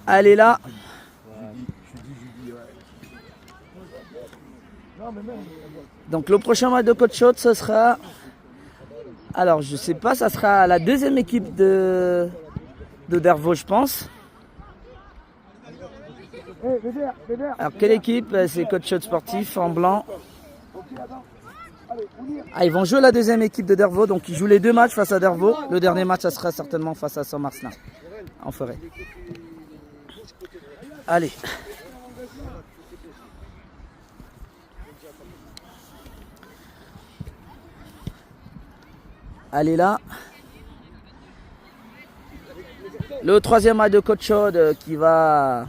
Allez là. Donc le prochain match de Coach Shot, ce sera... Alors je sais pas, ça sera la deuxième équipe de Dervaux, je pense. Alors quelle équipe? C'est Coach Shot Sportif en blanc. Ah, ils vont jouer la deuxième équipe de Dervaux, donc ils jouent les deux matchs face à Dervaux. Le dernier match, ça sera certainement face à Saint-Marcelin, en forêt. Allez. Allez là. Le troisième match de Coach Chaude qui va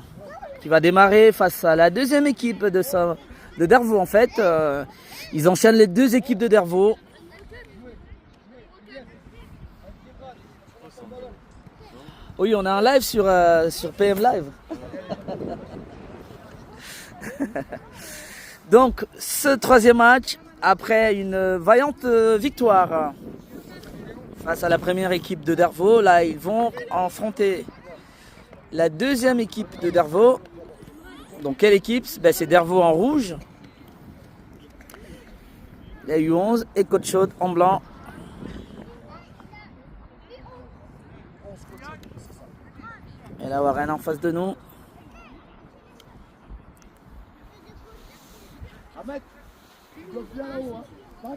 démarrer face à la deuxième équipe de Dervaux en fait. Ils enchaînent les deux équipes de Dervaux. Oui, on a un live sur PM Live. Donc, ce troisième match, après une vaillante victoire face à la première équipe de Dervaux, là, ils vont affronter la deuxième équipe de Dervaux. Donc, quelle équipe? Ben, c'est Dervaux en rouge. Il y a eu 11 et Coach Chaude en blanc. Et là, Warren en face de nous.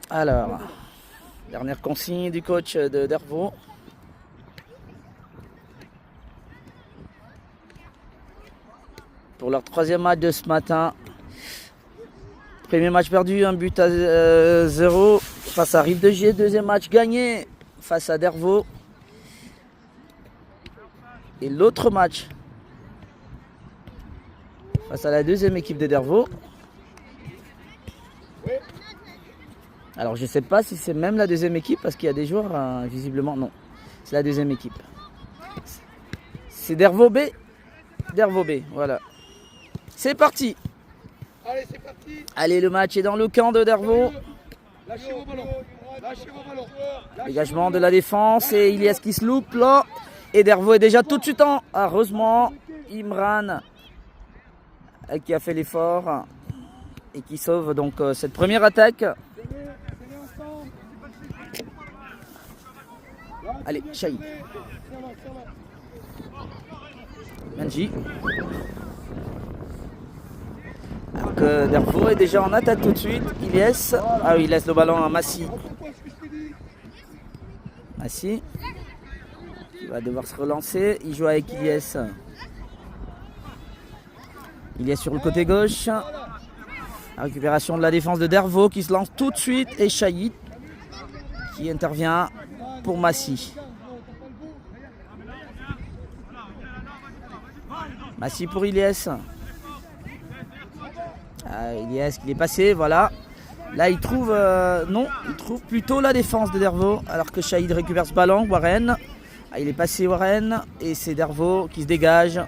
Alors, dernière consigne du coach de Dervaux. Pour leur troisième match de ce matin. Premier match perdu, un but à 0 face à Rive de Gier. Deuxième match gagné face à Dervaux. Et l'autre match face à la deuxième équipe de Dervaux. Alors je ne sais pas si c'est même la deuxième équipe parce qu'il y a des joueurs visiblement. Non, c'est la deuxième équipe. C'est Dervaux B. Dervaux B, voilà. C'est parti. Allez, c'est parti. Allez, le match est dans le camp de Dervaux. Lâchez vos ballons. Lâchez vos ballons. Dégagement de la défense et Ilyes qui se loupe là. Et Dervaux est déjà tout de suite en. Heureusement, Imran qui a fait l'effort et qui sauve donc cette première attaque. Allez, Chahi. Menji. Alors que Dervaux est déjà en attaque tout de suite. Ilyes. Ah oui, il laisse le ballon à Massi. Massi. Il va devoir se relancer. Il joue avec Ilyes. Ilyes sur le côté gauche. La récupération de la défense de Dervaux qui se lance tout de suite. Et Chahi qui intervient pour Massi. Massi pour Ilyes. Ilyes qui est passé, voilà. Là il trouve non, il trouve plutôt la défense de Dervaux alors que Chahi récupère ce ballon. Warren. Il est passé Warren et c'est Dervaux qui se dégage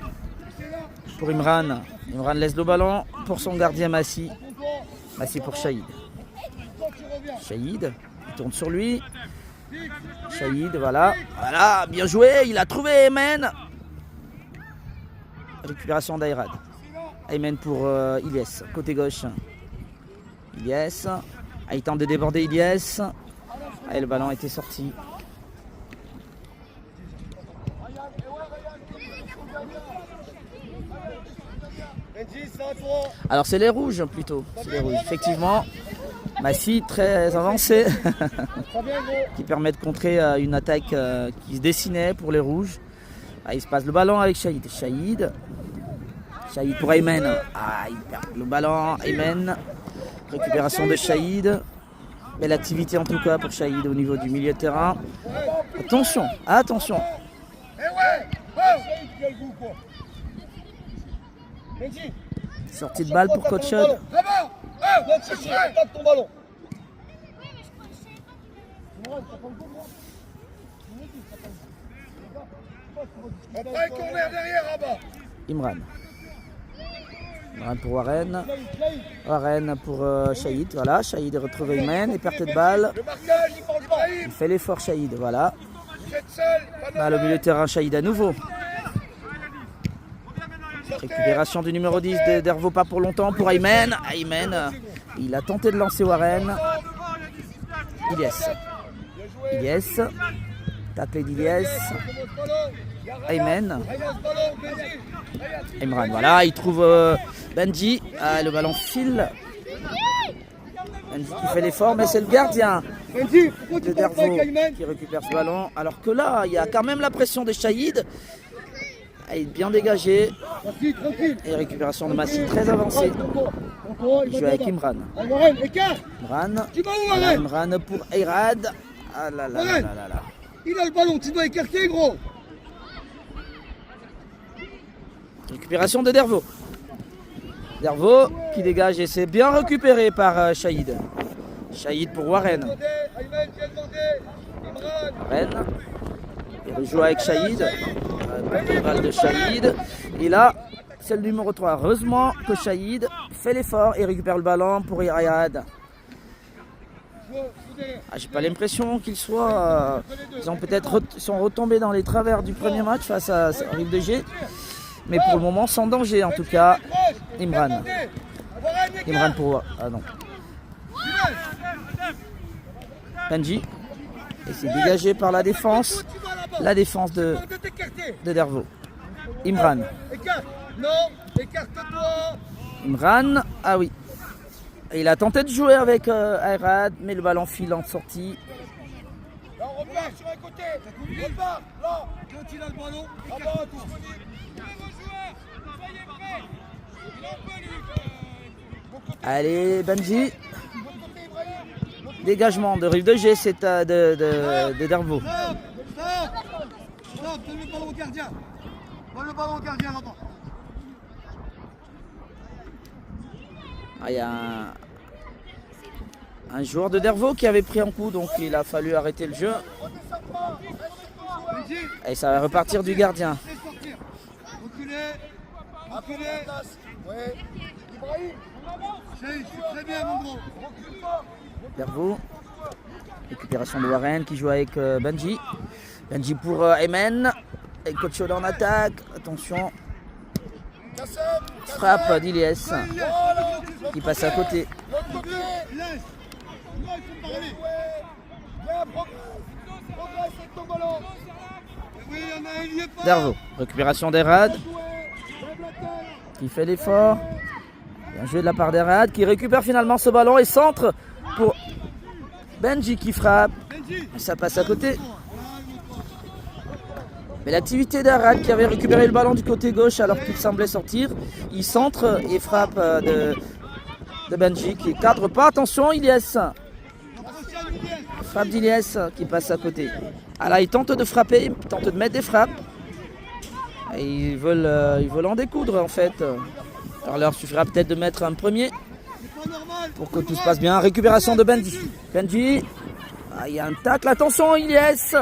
pour Imran. Imran laisse le ballon pour son gardien Massi. Massi pour Chahi. Chahi, il tourne sur lui. Chahi, voilà. Voilà, bien joué, il a trouvé Aymen. Récupération d'Ayrad. Aymen pour Ilyes, côté gauche. Ilyes. Il tente de déborder Ilyes. Et le ballon était sorti. Alors c'est les rouges plutôt. C'est les rouges. Effectivement. Massi très avancé. Qui permet de contrer une attaque qui se dessinait pour les rouges. Il se passe le ballon avec Chahi. Chahi pour Aymen. Il perd le ballon. Aymen. Récupération de Chahi. Belle activité en tout cas pour Chahi au niveau du milieu de terrain. Attention, attention. Sortie de balle pour Coach Chaude. Imran. Imran pour Warren. Warren pour Chahi. Voilà, Chahi retrouve Aymen et perte de balle. Il fait l'effort Chahi, voilà. êtes seul. Balle au milieu de terrain, Shahid à nouveau. Récupération du numéro 10 d'Hervo, pas pour longtemps pour Aymen. Aymen, il a tenté de lancer Warren. Ilyes. Taclé d'Ilyes. Aymen. Imran, voilà, il trouve Benji. Ah, le ballon file. Benji qui fait l'effort, mais c'est le gardien de Dervo qui récupère ce ballon. Alors que là, il y a quand même la pression de Shahid. Il est bien dégagé. Et récupération de Massi très avancée. Il joue avec Imran. Imran pour Eyrad. Ah là là là là là. Il a le ballon, tu dois écarter, gros. Récupération de Dervo. Dervo qui dégage et c'est bien récupéré par Shahid. Shahid pour Warren. Warren. Il rejoue avec Shahid. Le balle de Shahid. Et là, c'est le numéro 3. Heureusement que Shahid fait l'effort et récupère le ballon pour Eyrad. J'ai pas l'impression qu'ils soient. Ils sont retombés dans les travers du premier match face à Rive de G. Mais pour le moment, sans danger en tout cas. Imran. Imran pour. Ah non. Benji. Et c'est dégagé par la défense. La défense de Dervo. Imran. Imran. Ah oui. Il a tenté de jouer avec Eyrad, mais le ballon file en sortie. Là, on repart sur un côté. On repart. Là, quand il a le ballon, allez, Benji. Dégagement de Rive de G, c'est de Dervo. Stop, donne le ballon au gardien. Donne le ballon au gardien là-bas. Il y a un joueur de Dervo qui avait pris un coup, donc il a fallu arrêter le jeu. Et ça va repartir du gardien. Dervo. Récupération de Warren qui joue avec Benji. Benji pour Aymen. Et coach en attaque. Attention. Frappe d'Ilyes qui passe à côté. Dervo. Récupération d'Eyrad qui fait l'effort. Bien joué de la part d'Eyrad qui récupère finalement ce ballon et centre pour Benji qui frappe. Et ça passe à côté. Mais l'activité d'Eyrad qui avait récupéré le ballon du côté gauche alors qu'il semblait sortir, il centre et frappe de Benji qui cadre pas. Attention, Ilyes. Frappe d'Ilyes qui passe à côté. Ah là, il tente de frapper, il tente de mettre des frappes. Et ils veulent en découdre en fait. Alors, il leur suffira peut-être de mettre un premier pour que tout se passe bien. Récupération de Benji. Benji. Ah, il y a un tacle. Attention, Ilyes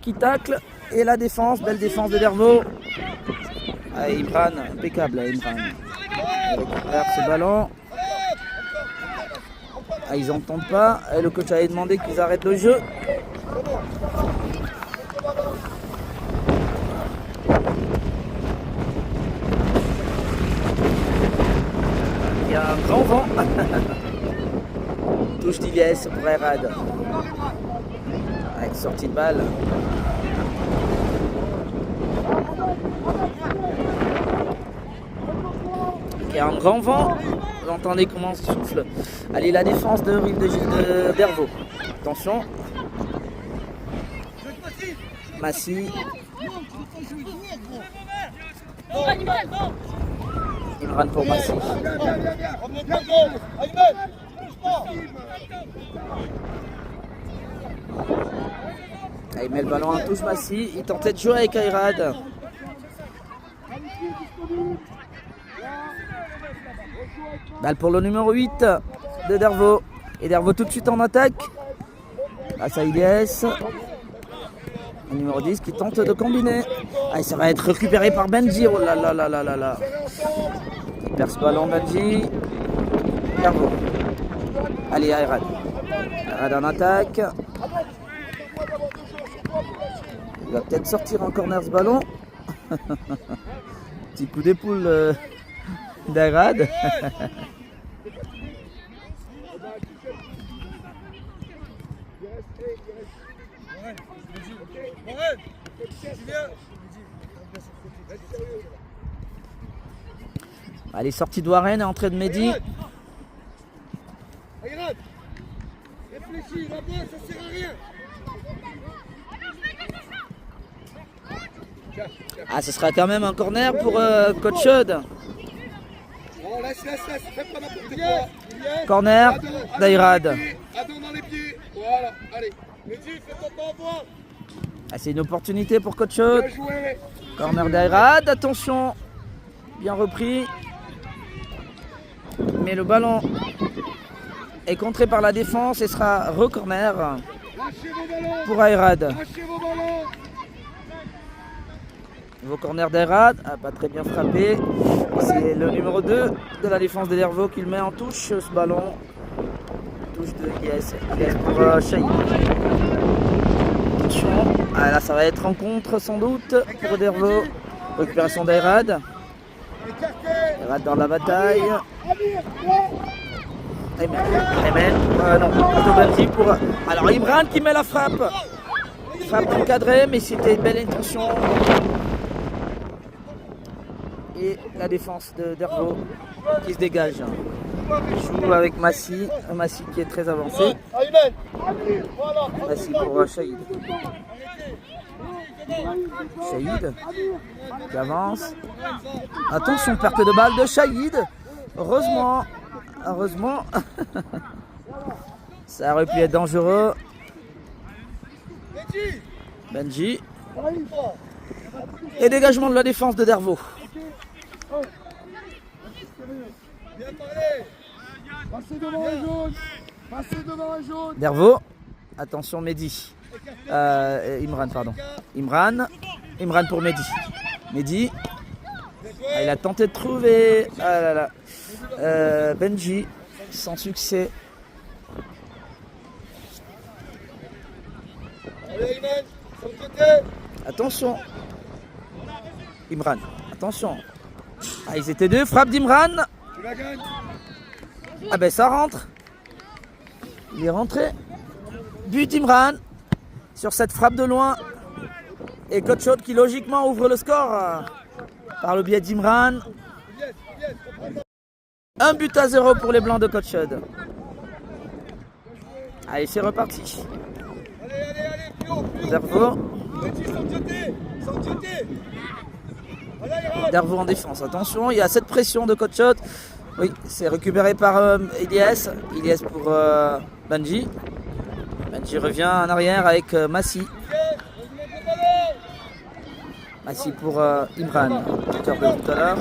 qui tacle. Et la défense, belle défense de Dervo. Ah, Imran, impeccable. Imran. Il récupère ce ballon. Ah, ils n'entendent pas. Et le coach avait demandé qu'ils arrêtent le jeu. Il y a un grand vent. Touche d'Ilyes pour Eyrad. Avec sortie de balle. Il y a un grand vent. Vous entendez comment ça souffle. Allez, la défense de Rive de Dervo. Attention. Massi. Imran pour Massi. Il met le ballon en touche Massi. Il tentait de jouer avec Eyrad. Balle pour le numéro 8 de Dervo. Et Dervo tout de suite en attaque. Face à Ilyes. Le numéro 10 qui tente de combiner. Ah, ça va être récupéré par Benji. Oh là là là là là là. Il perd ce ballon Benji. Dervo. Allez, Eyrad. Eyrad en attaque. va peut-être sortir en corner ce ballon. Petit coup d'épaule d'Ayrad. Allez, sortie de Warren et entrée de Mehdi. Réfléchis, là-bas, ça sert à rien. Ah, ce sera quand même un corner pour Coach Chaude. Bon, laisse, fais pas n'importe quoi. Corner d'Ayrad. Adon dans les pieds. Voilà, allez. Mehdi, fais ton temps voir. Ah, c'est une opportunité pour Coach Chaude. Bien joué. Corner d'Ayrad, attention. Bien repris. Mais le ballon est contré par la défense et sera re-corner Lâchez vos ballons. pour Ayrad. Lâchez vos ballons. Nouveau corner d'Ayrad, pas très bien frappé. C'est le numéro 2 de la défense des Dervaux qui le met en touche, ce ballon. Touche de Yes pour Shahid. Attention, ah, là ça va être rencontre sans doute pour Dervaux. Récupération d'Ayrad. Ayrad dans la bataille. Non, plutôt Benji pour... Alors Imran qui met la frappe. Frappe encadrée, mais c'était une belle intention. Et la défense de Dervaux qui se dégage. Il joue avec Massi qui est très avancé. Massi pour Shahid. Shahid qui avance. Attention, perte de balle de Shahid. Heureusement. Ça aurait pu être dangereux. Benji. Et dégagement de la défense de Dervaux. Passez devant les jaunes. Passez devant les jaunes. Dervaux. Attention Mehdi. Imran, pardon. Imran pour Mehdi. Mehdi. Ah, il a tenté de trouver. Ah là là. Benji. Sans succès. Allez, Iman, sur le côté. Attention. Imran. Attention. Ah, ils étaient deux. Frappe d'Imran. Tu la gagnes. Ah ben ça rentre. Il est rentré. But Imran sur cette frappe de loin. Et Coach Chaude qui logiquement ouvre le score par le biais d'Imran. 1-0 pour les Blancs de Coach Chaude. Allez, c'est reparti. Allez, plus haut. Dervaux. Petit, sans jeter. Dervaux en défense. Attention, il y a cette pression de Coach Chaude. Oui, c'est récupéré par Ilyes. Ilyes pour Benji. Benji revient en arrière avec Massi. Massi pour Imran. Buteur de tout à l'heure.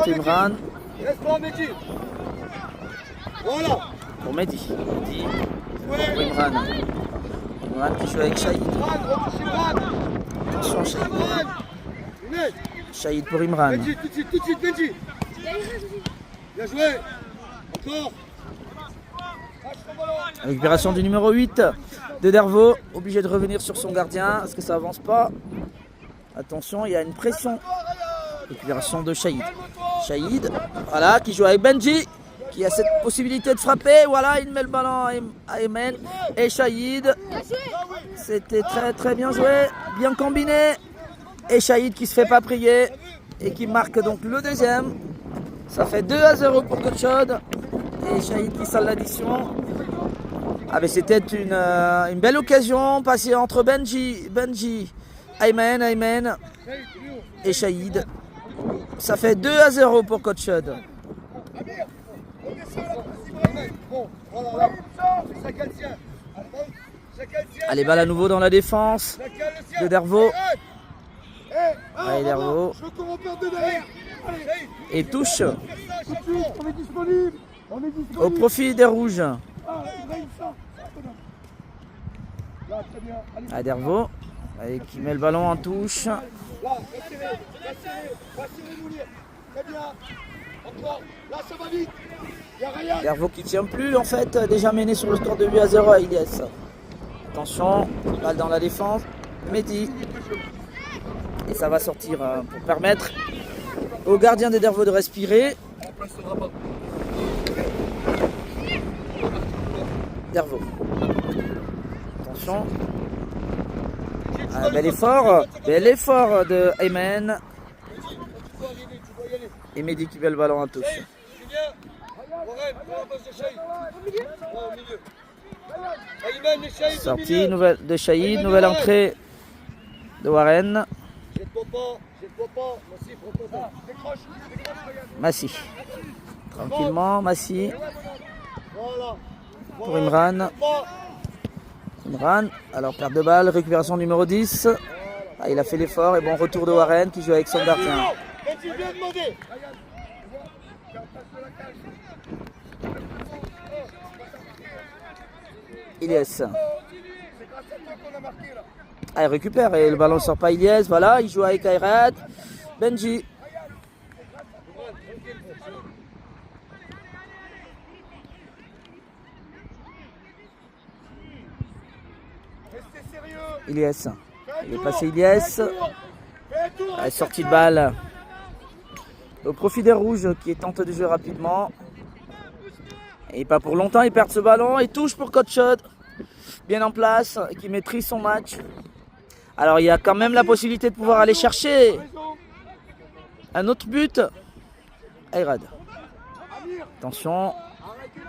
Imran. Laisse-toi, Mehdi. Voilà. Pour Mehdi. Mehdi pour Imran. Imran qui joue avec Shahid. Attention Shahid. Shahid pour Imran. Benji, tout de suite, Benji. Bien joué. Encore. Récupération du numéro 8 de Dervaux. Obligé de revenir sur son gardien. Est-ce que ça avance pas? Attention, il y a une pression. Récupération de Shahid. Shahid, voilà, qui joue avec Benji. Qui a cette possibilité de frapper. Voilà, il met le ballon à Ayman. Et Shahid. C'était très très bien joué. Bien combiné. Et Shahid qui se fait pas prier. Et qui marque donc le deuxième. Ça fait 2-0 pour Coach Chaude. Et Shahid qui sale l'addition. Ah mais c'était une belle occasion passée entre Benji, Ayman et Shahid. Ça fait 2-0 pour Coach Chaude. Allez, balle à nouveau dans la défense de Dervaux. Allez, Dervaux. Et touche au profit des rouges. À Dervaux, qui met le ballon en touche. Dervaux qui tient plus en fait, déjà mené sur le score de 8-0 à Ilyes. Attention, balle dans la défense. Mehdi. Et ça va sortir pour permettre au gardien des Dervaux de respirer. Dervaux. Attention. Bel effort de Ayman. Et Mehdi qui met le ballon en touche. Sortie nouvelle de Shahid, nouvelle entrée de Warren. Massi. Tranquillement, Massi. Pour Imran. Imran, alors perte de balle, récupération numéro 10. Ah, il a fait l'effort et bon retour de Warren qui joue avec son gardien. Ilyes. Ah, il récupère et le ballon ne sort pas Ilyes. Voilà, il joue avec Ayrat. Benji. Ilyes. Il est passé Ilyes. Ah, sortie de balle. Au profit des rouges qui tentent de jouer rapidement. Et pas pour longtemps, il perd ce ballon. Il touche pour Coach Shot. Bien en place, qui maîtrise son match. Alors il y a quand même la possibilité de pouvoir aller chercher un autre but. Ayrad. Attention.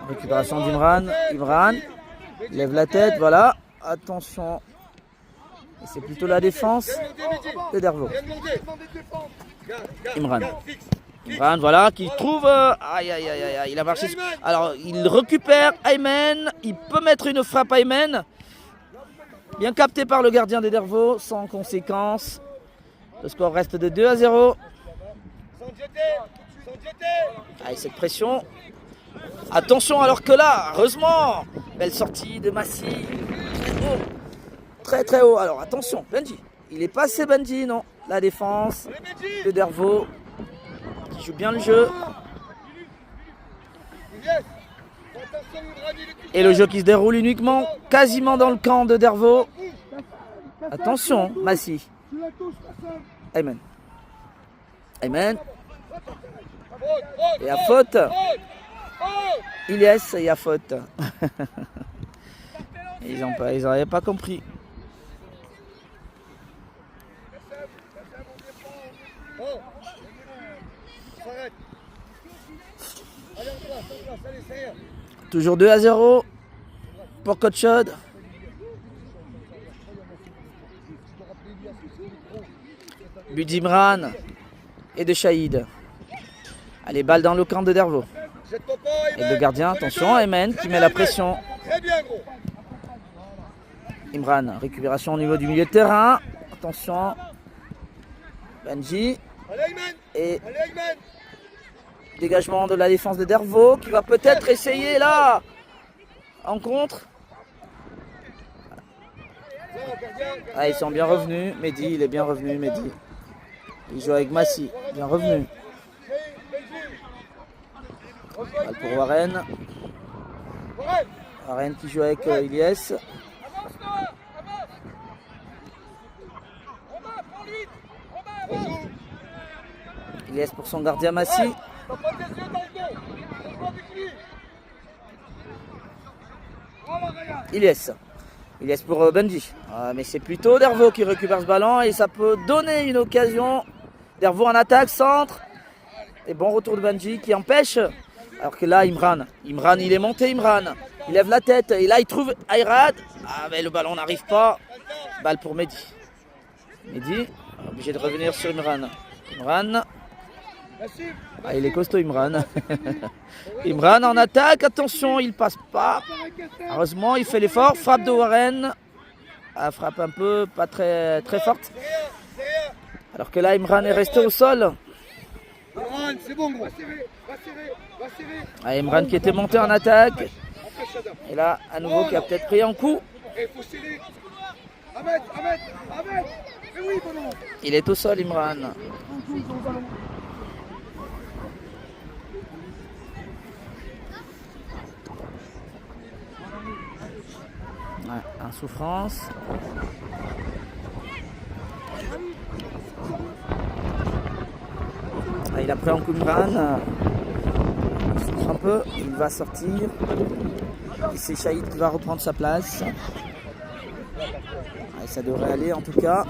Récupération d'Imran. Imran lève la tête, voilà. Attention. Et c'est plutôt la défense de Dervaux. Imran. Imran, voilà, qui trouve... aïe, aïe, aïe, aïe, il a marché. Alors, il récupère Ayman. Il peut mettre une frappe Ayman. Bien capté par le gardien des Dervaux, sans conséquence. Le score reste de 2-0. Allez, cette pression. Attention, alors que là, heureusement, belle sortie de Massi. Très haut. Très, très haut. Alors, attention, Benji. Il est passé, Benji, non. La défense de Dervaux. Qui joue bien le jeu. Et le jeu qui se déroule uniquement, quasiment dans le camp de Dervaux. Attention, Massi. Ayman. Ayman. Et à faute. Ilyes, il y a faute. Ils n'avaient pas compris. Toujours 2-0 pour Coach Shot. But d'Imran et de Shahid. Allez, balle dans le camp de Dervaux. Et le gardien, attention, Ayman qui met la pression. Imran, récupération au niveau du milieu de terrain. Attention. Benji. Et dégagement de la défense de Dervaux qui va peut-être essayer là. En contre. Ah, ils sont bien revenus. Mehdi, il est bien revenu, Mehdi. Il joue avec Massi, bien revenu. Balle pour Warren. Warren qui joue avec Ilyes. Ilyes pour son gardien Massi. Ilyes. Ilyes pour Benji. Ah, mais c'est plutôt Dervaux qui récupère ce ballon et ça peut donner une occasion. Dervaux en attaque, centre. Et bon retour de Benji qui empêche. Alors que là, Imran, il est monté, Imran. Il lève la tête et là, il trouve Ayrad. Ah, mais le ballon n'arrive pas. Balle pour Mehdi. Mehdi, obligé de revenir sur Imran. Imran. Ah, il est costaud, Imran. Imran en attaque. Attention, il passe pas. Heureusement, il fait l'effort. Frappe de Warren. Ah, frappe un peu, pas très, très forte. Alors que là, Imran est resté au sol. Ah, Imran qui était monté en attaque. Et là, à nouveau, qui a peut-être pris un coup. Il est au sol, Imran. Ouais, en souffrance. Ah, il a pris un coup de Imran. Il souffre un peu, il va sortir. Et c'est Shahid qui va reprendre sa place. Ah, ça devrait aller en tout cas.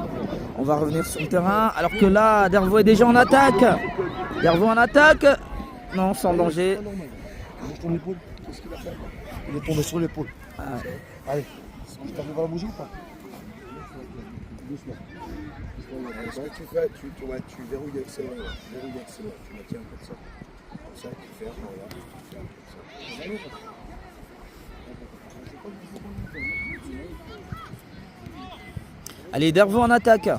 On va revenir sur le terrain. Alors que là, Dervaux est déjà en attaque. Dervaux en attaque. Non, sans danger. Bouge ton épaule, qu'est-ce qu'il a fait? Il est tombé sur l'épaule. Ah, Allez, tu arrives à la bouger ou pas? Doucement. Ce que tu fais, tu verrouilles avec ses mains. Verrouilles avec ses mains. Tu la tiens comme ça. Comme ça, tu fermes. Voilà. allez, Dervaux en attaque.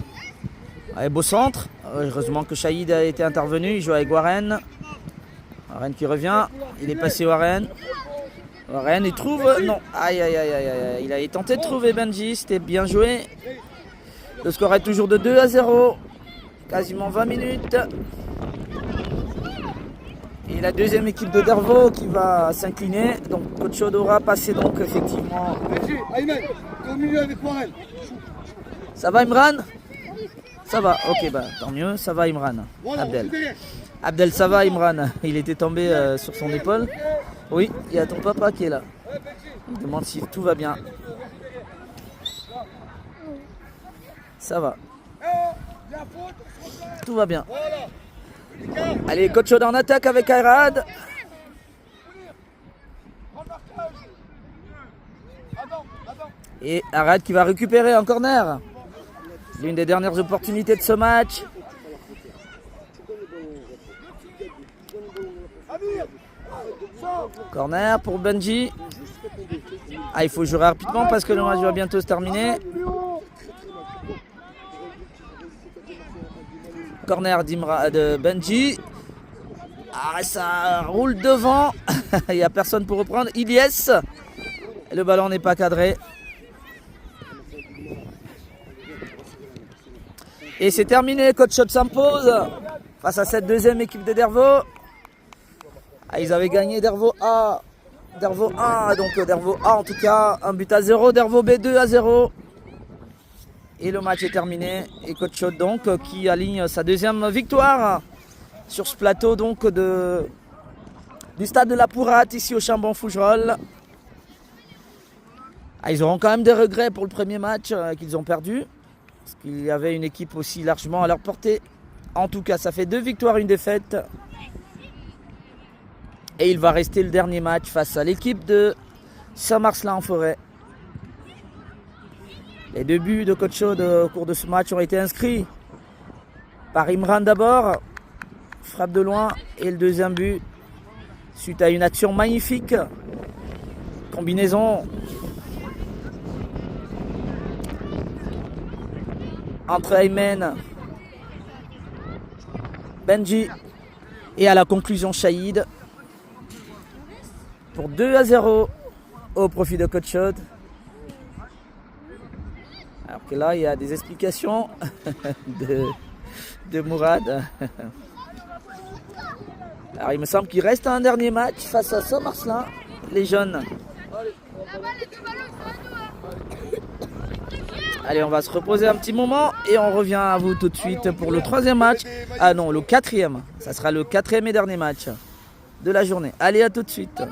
Allez, beau centre. Heureusement que Shahid a été intervenu. Il joue avec Warren. Warren qui revient. Il est passé Warren. Warren, il trouve. Non. Aïe, aïe, aïe, aïe, aïe. Il a tenté de trouver Benji. C'était bien joué. Le score est toujours de 2-0. Quasiment 20 minutes. Et la deuxième équipe de Dervaux qui va s'incliner. Donc, Coach Chaud aura passé donc effectivement. Benji, Ayman, t'es au milieu avec Warren. Ça va Imran? Ça va, ok, bah tant mieux, ça va Imran. Voilà, Abdel. Abdel, ça va Imran? Il était tombé sur son épaule. Oui, il y a ton papa qui est là. Il demande si tout va bien. Ça va. Tout va bien. Allez, Coach Chaud en attaque avec Ayrad. Et Ayrad qui va récupérer un corner. L'une des dernières opportunités de ce match. Corner pour Benji. Ah, il faut jouer rapidement parce que le match va bientôt se terminer. Corner de Benji. Ah, ça roule devant. Il n'y a personne pour reprendre. Ilyes. Le ballon n'est pas cadré. Et c'est terminé, Coach Chaud s'impose face à cette deuxième équipe de Dervaux. Ah, ils avaient gagné Dervaux A. Dervaux A, donc Dervaux A en tout cas, 1-0, Dervaux B 2-0. Et le match est terminé. Et Coach Chaud donc qui aligne sa deuxième victoire sur ce plateau donc du stade de la Pourrate ici au Chambon-Fougerolles. Ah, ils auront quand même des regrets pour le premier match qu'ils ont perdu. Parce qu'il y avait une équipe aussi largement à leur portée. En tout cas, ça fait 2 victoires, 1 défaite. Et il va rester le dernier match face à l'équipe de Saint-Marcelin-en-Forêt. Les 2 buts de Coach Chaud au cours de ce match ont été inscrits par Imran d'abord. Frappe de loin. Et le deuxième but, suite à une action magnifique. Combinaison entre Ayman, Benji et à la conclusion Shahid pour 2-0 au profit de Coach Chaud. Alors que là il y a des explications de Mourad. Alors il me semble qu'il reste un dernier match face à Saint-Marcelin, les jeunes. Allez, on va se reposer un petit moment et on revient à vous tout de suite pour le 3e match. Ah non, le 4e. Ça sera le 4e et dernier match de la journée. Allez, à tout de suite.